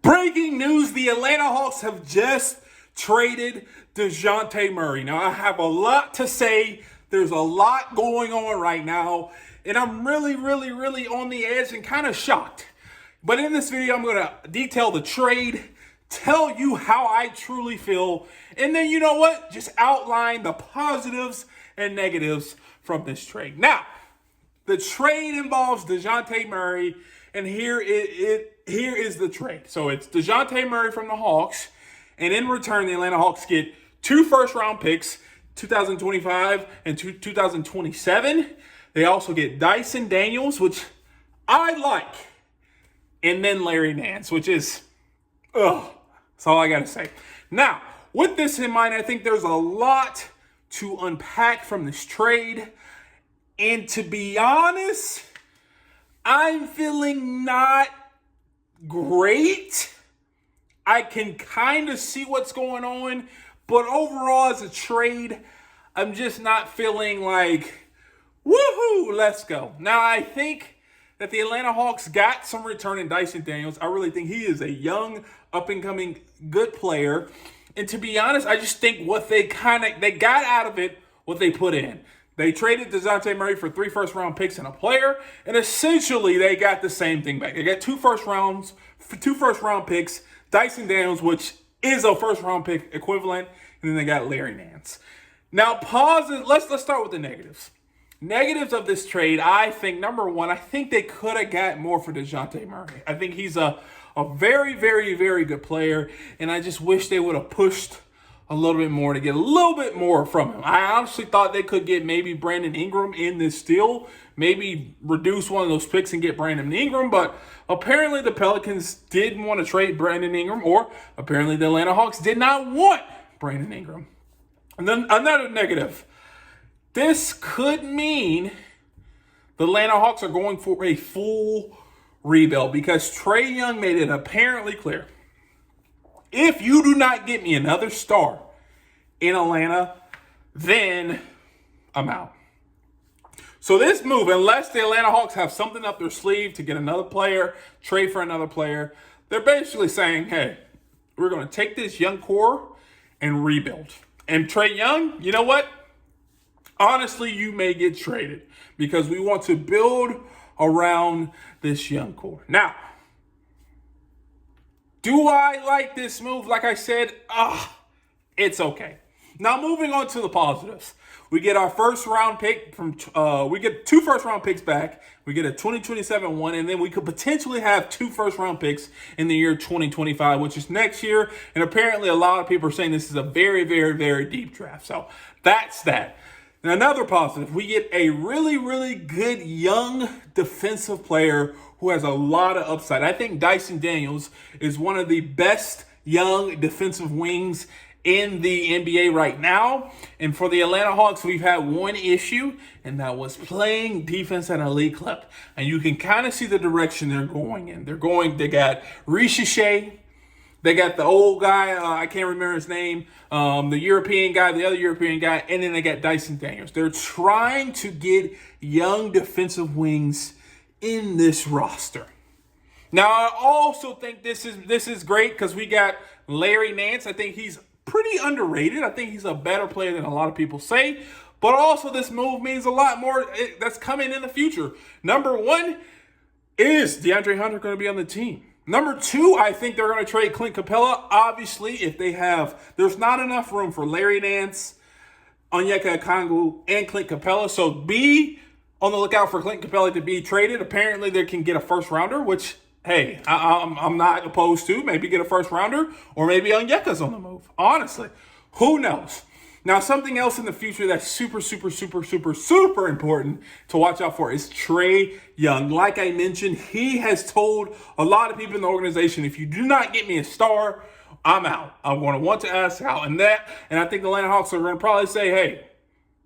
Breaking news, the Atlanta Hawks have just traded Dejounte Murray. Now, I have a lot to say. There's a lot going on right now, and I'm really on the edge and kind of shocked. But in this video, I'm going to detail the trade, tell you how I truly feel, and then, you know what? Just outline the positives and negatives from this trade. Now, the trade involves Dejounte Murray, and here is the trade. So it's Dejounte Murray from the Hawks, and in return, the Atlanta Hawks get 2 first-round picks, 2025 and 2027. They also get Dyson Daniels, which I like, and then Larry Nance, which is, that's all I got to say. Now, with this in mind, I think there's a lot to unpack from this trade. And to be honest, I'm feeling not great. I can kind of see what's going on, but overall as a trade, I'm just not feeling like, woohoo, let's go. Now, I think that the Atlanta Hawks got some return in Dyson Daniels. I really think he is a young, up-and-coming, good player. And to be honest, I just think what they got out of it, what they put in. They traded Dejounte Murray for 3 first-round picks and a player, and essentially they got the same thing back. They got 2 first-round picks, Dyson Daniels, which is a first-round pick equivalent, and then they got Larry Nance. Now, let's start with the negatives. Negatives of this trade, I think, number one, I think they could have got more for Dejounte Murray. I think he's a very good player, and I just wish they would have pushed a little bit more to get a little bit more from him. I honestly thought they could get maybe Brandon Ingram in this deal, maybe reduce one of those picks and get Brandon Ingram, but apparently the Pelicans didn't want to trade Brandon Ingram, or apparently the Atlanta Hawks did not want Brandon Ingram. And then another negative. This could mean the Atlanta Hawks are going for a full rebuild because Trae Young made it apparently clear. If you do not get me another star in Atlanta, then I'm out. So this move, unless the Atlanta Hawks have something up their sleeve to get another player, trade for another player, they're basically saying, hey, we're going to take this young core and rebuild. And Trae Young, you know what? Honestly, you may get traded because we want to build around this young core. Now, do I like this move? Like I said, it's okay. Now, moving on to the positives. We get our first-round pick we get 2 first-round picks back. We get a 2027 one, and then we could potentially have 2 first-round picks in the year 2025, which is next year. And apparently a lot of people are saying this is a very deep draft. So that's that. And another positive, we get a really good young defensive player who has a lot of upside. I think Dyson Daniels is one of the best young defensive wings in the NBA right now. And for the Atlanta Hawks, we've had one issue, and that was playing defense at an elite clip. And you can kind of see the direction they're going in. They got Ricochet. They got the old guy, I can't remember his name, the other European guy, and then they got Dyson Daniels. They're trying to get young defensive wings in this roster. Now, I also think this is great because we got Larry Nance. I think he's pretty underrated. I think he's a better player than a lot of people say. But also this move means a lot more that's coming in the future. Number one, is DeAndre Hunter going to be on the team? Number 2, I think they're going to trade Clint Capella. Obviously, there's not enough room for Larry Nance, Onyeka Okongwu, and Clint Capella. So be on the lookout for Clint Capella to be traded. Apparently, they can get a first rounder, which, hey, I'm not opposed to. Maybe get a first rounder, or maybe Onyeka's on the move. Honestly, who knows? Now, something else in the future that's super important to watch out for is Trae Young. Like I mentioned, he has told a lot of people in the organization, if you do not get me a star, I'm out. I'm going to want to ask out. And I think the Atlanta Hawks are going to probably say, hey,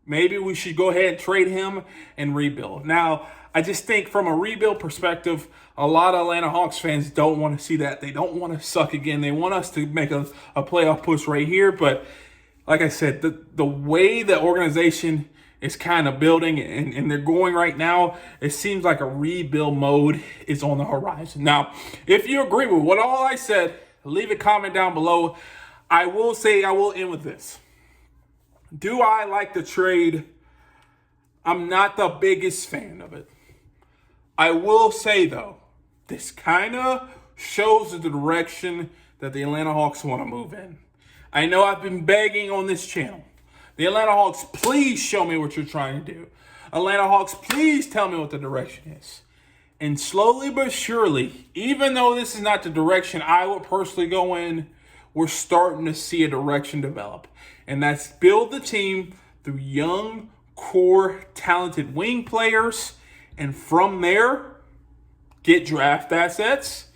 maybe we should go ahead and trade him and rebuild. Now, I just think from a rebuild perspective, a lot of Atlanta Hawks fans don't want to see that. They don't want to suck again. They want us to make a playoff push right here. But like I said, the way the organization is kind of building, and they're going right now. It seems like a rebuild mode is on the horizon. Now, if you agree with what all I said, leave a comment down below. I will end with this. Do I like the trade? I'm not the biggest fan of it. I will say, though, this kind of shows the direction that the Atlanta Hawks want to move in. I know I've been begging on this channel. The Atlanta Hawks, please show me what you're trying to do. Atlanta Hawks, please tell me what the direction is. And slowly but surely, even though this is not the direction I would personally go in, we're starting to see a direction develop. And that's build the team through young, core, talented wing players. And from there, get draft assets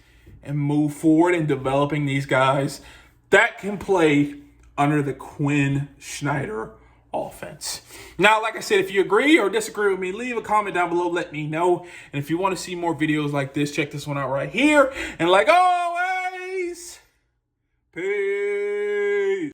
and move forward in developing these guys that can play under the Quinn Snyder offense. Now, like I said, if you agree or disagree with me, leave a comment down below. Let me know. And if you want to see more videos like this, check this one out right here. And like always, peace.